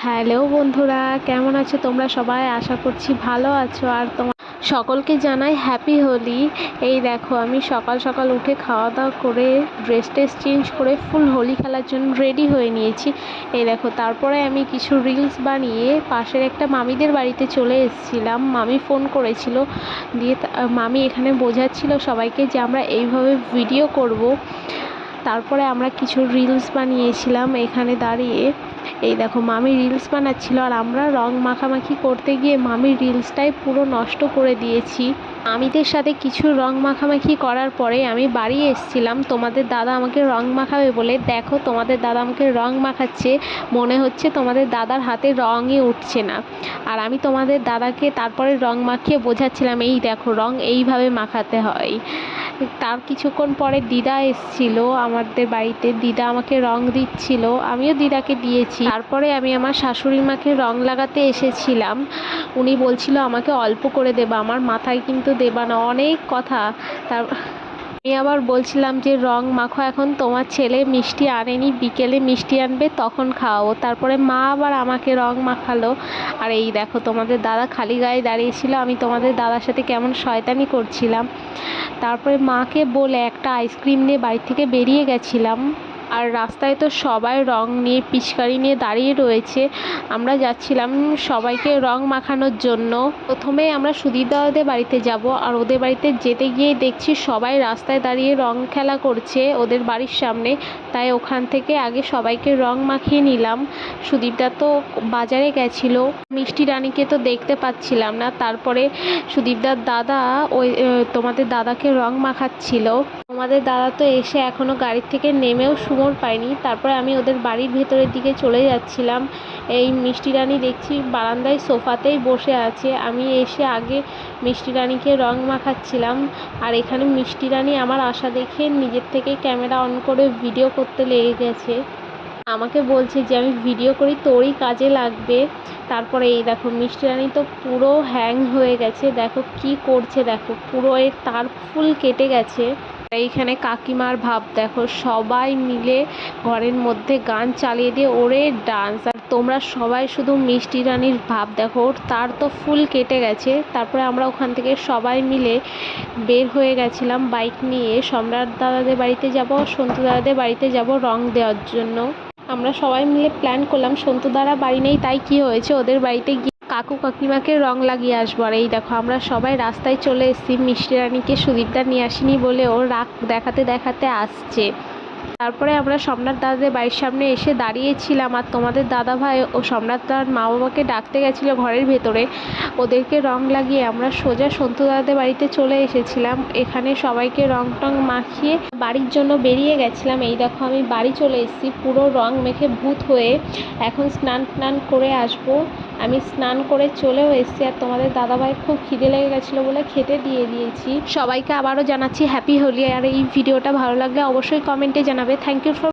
Hello বন্ধুরা, কেমন আছো তোমরা সবাই? আশা করছি ভালো আছো। আর তোমার সকলকে জানাই হ্যাপি হোলি। এই দেখো, আমি সকাল সকাল উঠে খাওয়া দাওয়া করে ড্রেস চেঞ্জ করে ফুল হোলি খেলার জন্য রেডি হয়ে নিয়েছি। এই দেখো, তারপরে আমি কিছু রিলস বানিয়ে পাশের একটা মামিদের বাড়িতে চলে এসেছিলাম। মামি ফোন করেছিল, দিয়ে মামি এখানে বোঝাচ্ছিল সবাইকে যে আমরা এইভাবে ভিডিও করব। তারপরে আমরা কিছু রিলস বানিয়েছিলাম এখানে দাঁড়িয়ে। এই দেখো, মামি রিলস বানাচ্ছিল আর আমরা রং মাখামাখি করতে গিয়ে মামির রিলসটাই পুরো নষ্ট করে দিয়েছি। মামিদের সাথে কিছু রং মাখামাখি করার পরে আমি বাড়ি এসেছিলাম তোমাদের দাদা আমাকে রং মাখাবে বলে। দেখো, তোমাদের দাদা আমাকে রং মাখাচ্ছে, মনে হচ্ছে তোমাদের দাদার হাতে রঙই উঠছে না। আর আমি তোমাদের দাদাকে তারপরে রং মাখিয়ে বোঝাচ্ছিলাম, এই দেখো রং এইভাবে মাখাতে হয়। তার কিছুক্ষণ পরে দিদা এসেছিল আমাদের বাড়িতে, দিদা আমাকে রং দিচ্ছিল, আমিও দিদাকে দিয়েছি। তারপরে আমি আমার শাশুড়ি মাকে রং লাগাতে এসেছিলাম। উনি বলছিল আমাকে অল্প করে দেবা, আমার মাথায় কিন্তু দেবা না, অনেক কথা। তার আমি আবার বলছিলাম যে রং মাখো, এখন তোমার ছেলে মিষ্টি আনেনি, বিকেলে মিষ্টি আনবে তখন খাওয়াবো। তারপরে মা আবার আমাকে রং মাখালো। আর এই দেখো, তোমাদের দাদা খালি গায়ে দাঁড়িয়েছিল, আমি তোমাদের দাদার সাথে কেমন শয়তানি করছিলাম। তারপরে মাকে বলে একটা আইসক্রিম নিয়ে বাড়ি থেকে বেরিয়ে গেছিলাম। আর রাস্তায় তো সবাই রং নিয়ে পিচকারি নিয়ে দাঁড়িয়ে রয়েছে। আমরা যাচ্ছিলাম সবাইকে রং মাখানোর জন্য। প্রথমে আমরা সুদীপ দাদাদের বাড়িতে যাব, আর ওদের বাড়িতে যেতে গিয়ে দেখছি সবাই রাস্তায় দাঁড়িয়ে রং খেলা করছে ওদের বাড়ির সামনে। তাই ওখান থেকে আগে সবাইকে রং মাখিয়ে নিলাম। সুদীপদা তো বাজারে গেছিলো, মিষ্টি রানীকে তো দেখতে পাচ্ছিলাম না। তারপরে সুদীপদার দাদা ওই তোমাদের দাদাকে রং মাখাচ্ছিল। তোমাদের দাদা তো এসে এখনও গাড়ির থেকে নেমেও সুমোর পায়নি। তারপরে আমি ওদের বাড়ির ভেতরের দিকে চলে যাচ্ছিলাম। এই মিষ্টি রানী দেখছি বারান্দায় সোফাতেই বসে আছে। আমি এসে আগে মিষ্টি রানীকে রং মাখাচ্ছিলাম। আর এখানে মিষ্টি রানী আমার আশা দেখে নিজের থেকে ক্যামেরা অন করে ভিডিও করতে লেগে গেছে। আমাকে বলছে যে আমি ভিডিও করি, তোরই কাজে লাগবে। তারপরে এই দেখো, মিষ্টি রানী তো পুরো হ্যাং হয়ে গেছে। দেখো কি করছে, দেখো পুরো এর তার ফুল কেটে গেছে। এইখানে কাকিমার ভাব দেখো, সবাই মিলে ঘরের মধ্যে গান চালিয়ে দিয়ে ওরে ডান্স। আর তোমরা সবাই শুধু মিষ্টি রানীর ভাব দেখো, ওর তার তো ফুল কেটে গেছে। তারপরে আমরা ওখান থেকে সবাই মিলে বের হয়ে গেছিলাম বাইক নিয়ে। সম্রাট দাদাদের বাড়িতে যাব, সন্তু দাদাদের বাড়িতে যাব রং দেওয়ার জন্য। আমরা সবাই মিলে প্ল্যান করলাম, সন্তু দাদা বাড়ি নেই, তাই কি হয়েছে, ওদের বাড়িতে গিয়ে কাকু কাকিমাকে রং লাগিয়ে আসবো। আর এই দেখো, আমরা সবাই রাস্তায় চলে এসেছি। মিষ্টি রানীকে সুদীপদা নিয়ে আসেনি বলে ও রাগ দেখাতে দেখাতে আসছে। তারপরে আমরা সম্রাট দাদাদের বাড়ির সামনে এসে দাঁড়িয়েছিলাম। আর তোমাদের দাদা ভাই ও সম্রাট দাদার মা বাবাকে ডাকতে গেছিলো ঘরের ভেতরে। ওদেরকে রং লাগিয়ে আমরা সোজা সন্তু দাদাদের বাড়িতে চলে এসেছিলাম। এখানে সবাইকে রং টং মাখিয়ে বাড়ির জন্য বেরিয়ে গেছিলাম। এই দেখো, আমি বাড়ি চলে এসেছি পুরো রং মেখে ভূত হয়ে। এখন স্নান করে আসবো। আমি স্নান করে চলেও এসেছি। আর তোমাদের দাদাভাই খুব খিদে লেগে গেছিলো বলে খেতে দিয়ে দিয়েছি। সবাইকে আবারও জানাচ্ছি হ্যাপি হোলি। আর এই ভিডিওটা ভালো লাগলে অবশ্যই কমেন্টে জানাবে। Thank you for